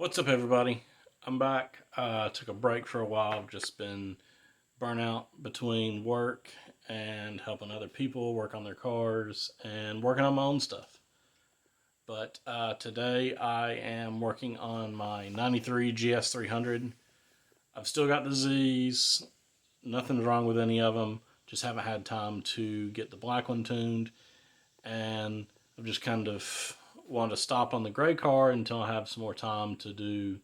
What's up, everybody? I'm back. Took a break for a while. I've just been burnout between work and helping other people work on their cars and working on my own stuff. But today I am working on my 93 gs300. I've still got the Z's. Nothing's wrong with any of them. Just haven't had time to get the black one tuned. And I've just kind of wanted to stop on the gray car until I have some more time to do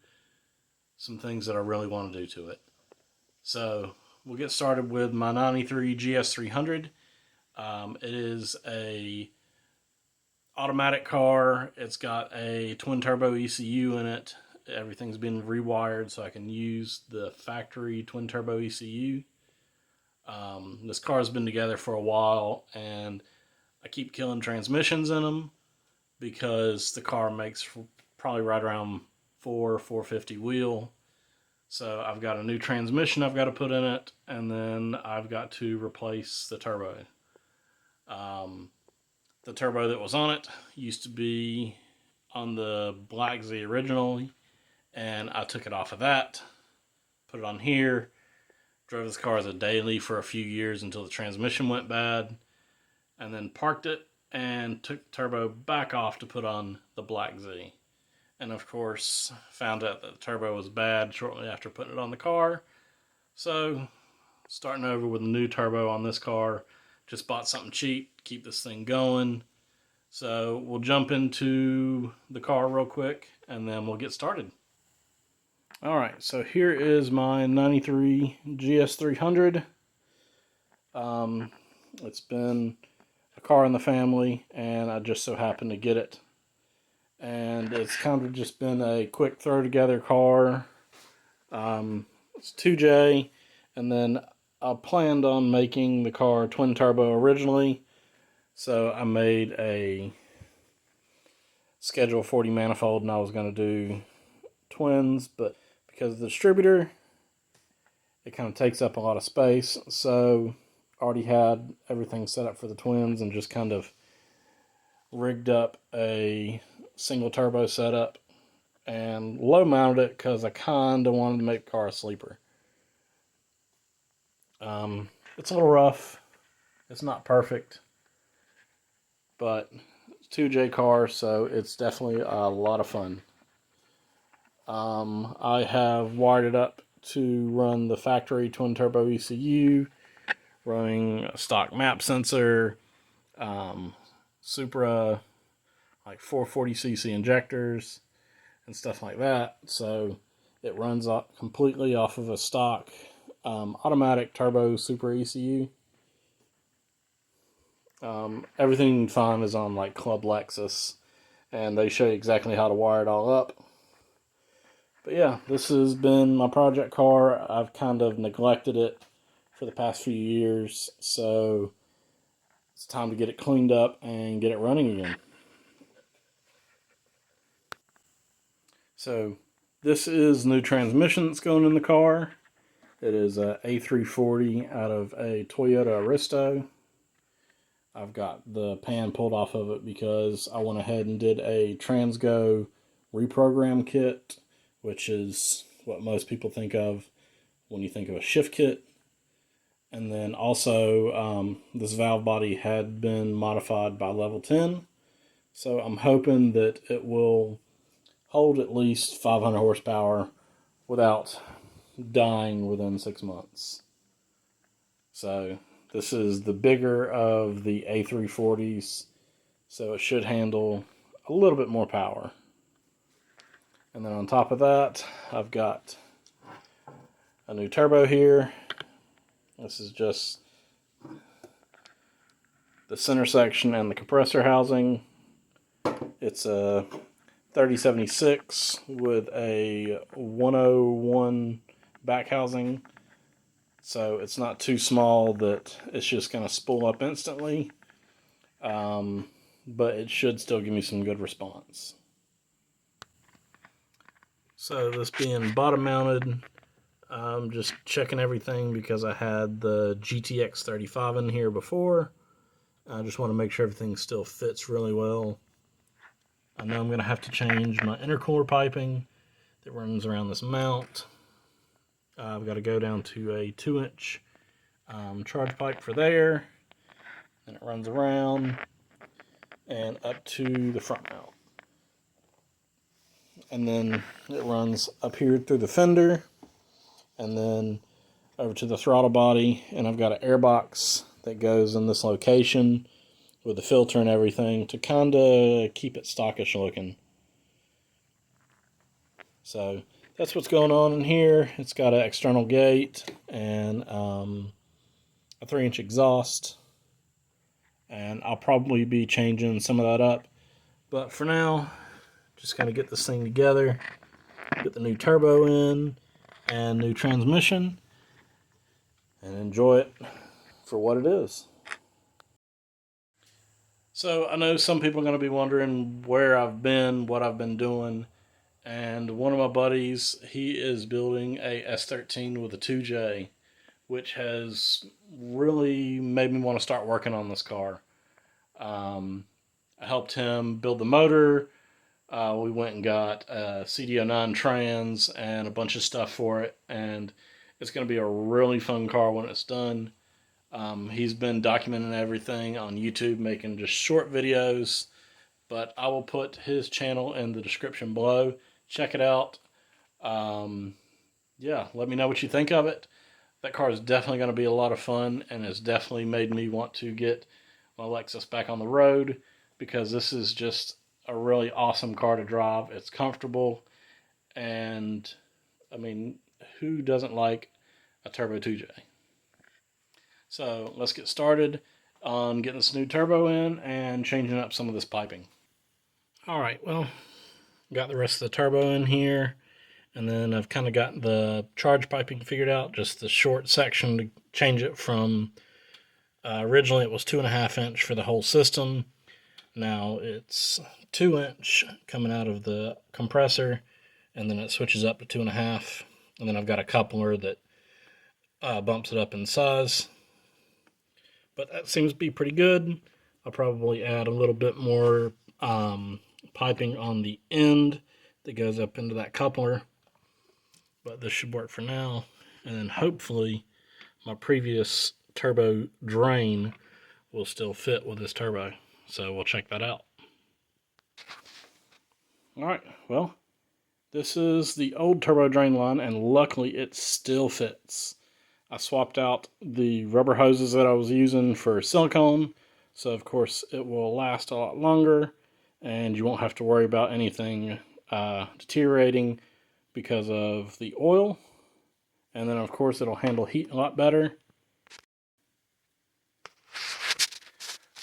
some things that I really want to do to it. So we'll get started with my 93 gs300. It is a automatic car. It's got a twin turbo ECU in it. Everything's been rewired so I can use the factory twin turbo ECU. This car's been together for a while, and I keep killing transmissions in them because the car makes probably right around 450 wheel. So I've got a new transmission I've got to put in it, and then I've got to replace the turbo. The turbo that was on it used to be on the Black Z originally, and I took it off of that, put it on here, drove this car as a daily for a few years until the transmission went bad, and then parked it and took the turbo back off to put on the Black Z. And of course, found out that the turbo was bad shortly after putting it on the car. So, starting over with a new turbo on this car. Just bought something cheap, keep this thing going. So, we'll jump into the car real quick, and then we'll get started. Alright, so here is my 93 GS300. It's been a car in the family, and I just so happened to get it. And it's kind of just been a quick throw together car. It's 2J, and then I planned on making the car twin turbo originally, so I made a Schedule 40 manifold, and I was going to do twins, but because of the distributor, it kind of takes up a lot of space, so I already had everything set up for the twins and just kind of rigged up a single turbo setup and low mounted it because I kind of wanted to make the car a sleeper. It's a little rough. It's not perfect, but it's a 2J car, so it's definitely a lot of fun. I have wired it up to run the factory twin turbo ECU, running a stock map sensor, Supra like 440cc injectors and stuff like that. So it runs completely off of a stock automatic turbo Supra ECU. Everything you can find is on like Club Lexus, and they show you exactly how to wire it all up. But yeah, this has been my project car. I've kind of neglected it for the past few years, so it's time to get it cleaned up and get it running again. So this is new transmission that's going in the car. It is a A340 out of a Toyota Aristo. I've got the pan pulled off of it because I went ahead and did a Transgo reprogram kit, which is what most people think of when you think of a shift kit. And then also this valve body had been modified by level 10. So I'm hoping that it will hold at least 500 horsepower without dying within 6 months. So this is the bigger of the A340s, so it should handle a little bit more power. And then on top of that, I've got a new turbo here. This is just the center section and the compressor housing. It's a 3076 with a 101 back housing, so it's not too small that it's just going to spool up instantly, but it should still give me some good response. So this being bottom mounted, I'm just checking everything because I had the GTX 35 in here before. I just want to make sure everything still fits really well. I know I'm going to have to change my intercooler piping It runs around this mount. I've got to go down to a 2-inch charge pipe for there. And it runs around and up to the front mount. And then it runs up here through the fender and then over to the throttle body. And I've got an air box that goes in this location with the filter and everything to kind of keep it stockish looking. So that's what's going on in here. It's got an external gate and a 3-inch exhaust. And I'll probably be changing some of that up. But for now, just going to get this thing together, get the new turbo in and new transmission, and enjoy it for what it is. So I know some people are going to be wondering where I've been, what I've been doing, and one of my buddies, he is building a S13 with a 2J, which has really made me want to start working on this car. I helped him build the motor. We went and got a CD09 trans and a bunch of stuff for it, and it's going to be a really fun car when it's done. He's been documenting everything on YouTube, making just short videos, but I will put his channel in the description below. Check it out. Yeah, let me know what you think of it. That car is definitely going to be a lot of fun, and it's definitely made me want to get my Lexus back on the road, because this is just a really awesome car to drive. It's comfortable, and I mean, who doesn't like a turbo 2J? So let's get started on getting this new turbo in and changing up some of this piping. All right, well, got the rest of the turbo in here, and then I've kind of got the charge piping figured out, just the short section to change it from, originally it was 2.5-inch for the whole system. Now it's 2-inch coming out of the compressor, and then it switches up to 2.5, and then I've got a coupler that bumps it up in size. But that seems to be pretty good. I'll probably add a little bit more piping on the end that goes up into that coupler, but this should work for now. And then hopefully my previous turbo drain will still fit with this turbo. So we'll check that out. Alright, well, this is the old turbo drain line, and luckily it still fits. I swapped out the rubber hoses that I was using for silicone, so of course it will last a lot longer, and you won't have to worry about anything deteriorating because of the oil. And then of course it'll handle heat a lot better.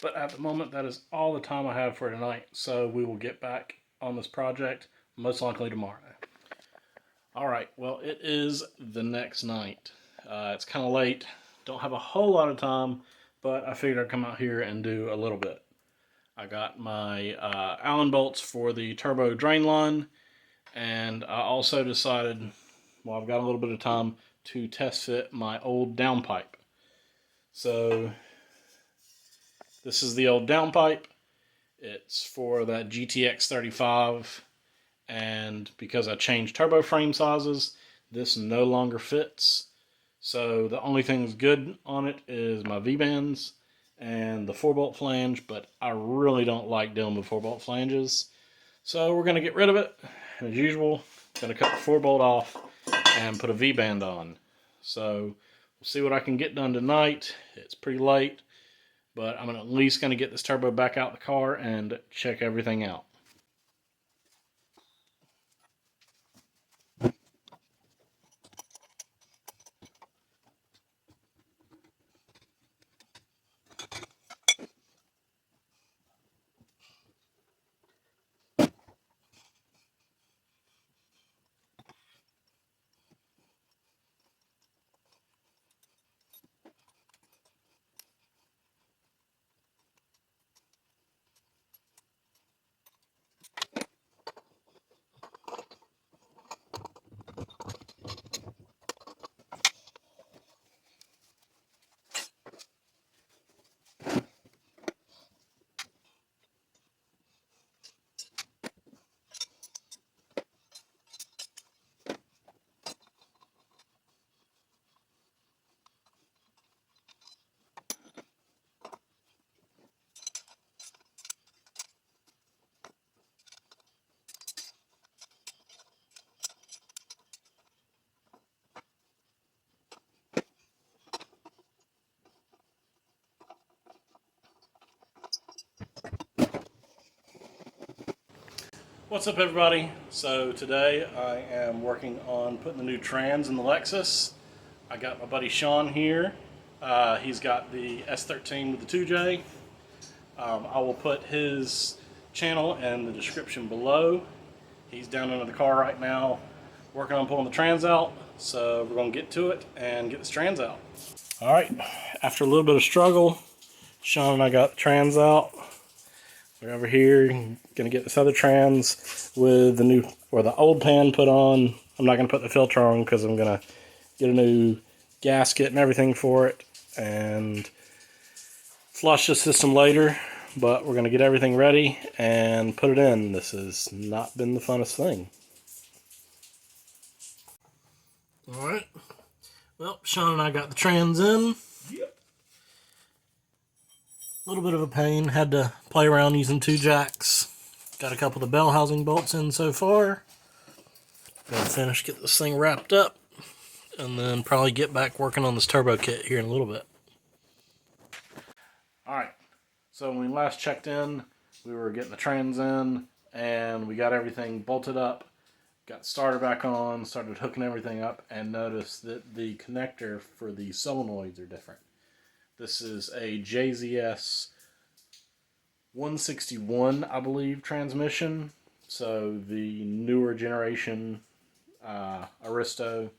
But at the moment, that is all the time I have for tonight, so we will get back on this project most likely tomorrow. Alright, well, it is the next night. It's kind of late, don't have a whole lot of time, but I figured I'd come out here and do a little bit. I got my Allen bolts for the turbo drain line, and I also decided, well, I've got a little bit of time to test fit my old downpipe. So this is the old downpipe. It's for that GTX 35, and because I changed turbo frame sizes, this no longer fits. So the only thing that's good on it is my V-bands and the 4-bolt flange, but I really don't like dealing with 4-bolt flanges. So we're going to get rid of it. As usual, going to cut the 4-bolt off and put a V-band on. So we'll see what I can get done tonight. It's pretty late, but I'm at least going to get this turbo back out the car and check everything out. What's up, everybody? So today I am working on putting the new trans in the Lexus. I got my buddy Sean here. He's got the S13 with the 2J. I will put his channel in the description below. He's down under the car right now working on pulling the trans out. So we're going to get to it and get this trans out. Alright, after a little bit of struggle, Sean and I got the trans out. We're over here, gonna get this other trans with the new, or the old pan put on. I'm not gonna put the filter on because I'm gonna get a new gasket and everything for it and flush the system later. But we're gonna get everything ready and put it in. This has not been the funnest thing. All right. Well, Sean and I got the trans in. Yep. A little bit of a pain. Had to play around using 2 jacks. Got a couple of the bell housing bolts in so far. Gonna finish, get this thing wrapped up, and then probably get back working on this turbo kit here in a little bit. Alright, so when we last checked in, we were getting the trans in, and we got everything bolted up, got the starter back on, started hooking everything up, and noticed that the connector for the solenoids are different. This is a gs300 161, I believe, transmission. So the newer generation Aristo,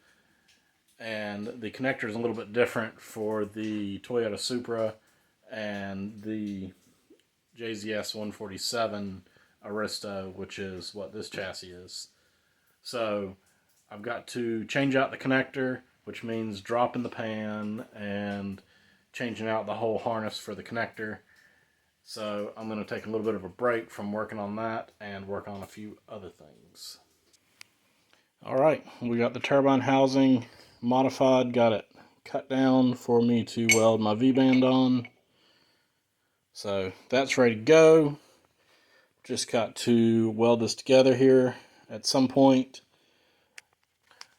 and the connector is a little bit different for the Toyota Supra and the gs 147 Aristo, which is what this chassis is. So I've got to change out the connector, which means dropping the pan and changing out the whole harness for the connector. So I'm going to take a little bit of a break from working on that and work on a few other things. Alright, we got the turbine housing modified, got it cut down for me to weld my V-band on. So that's ready to go. Just got to weld this together here at some point.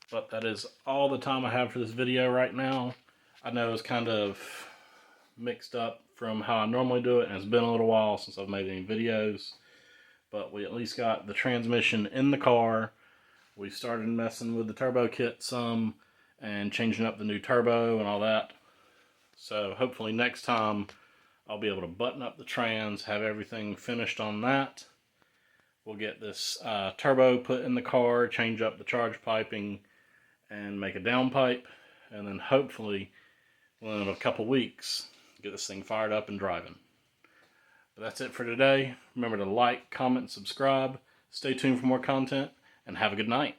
But that is all the time I have for this video right now. I know it's kind of mixed up from how I normally do it, and it's been a little while since I've made any videos, but we at least got the transmission in the car. We started messing with the turbo kit some and changing up the new turbo and all that. So hopefully next time I'll be able to button up the trans, have everything finished on that. We'll get this turbo put in the car, change up the charge piping, and make a downpipe, and then hopefully within a couple weeks get this thing fired up and driving. But that's it for today. Remember to like, comment, subscribe. Stay tuned for more content, and have a good night.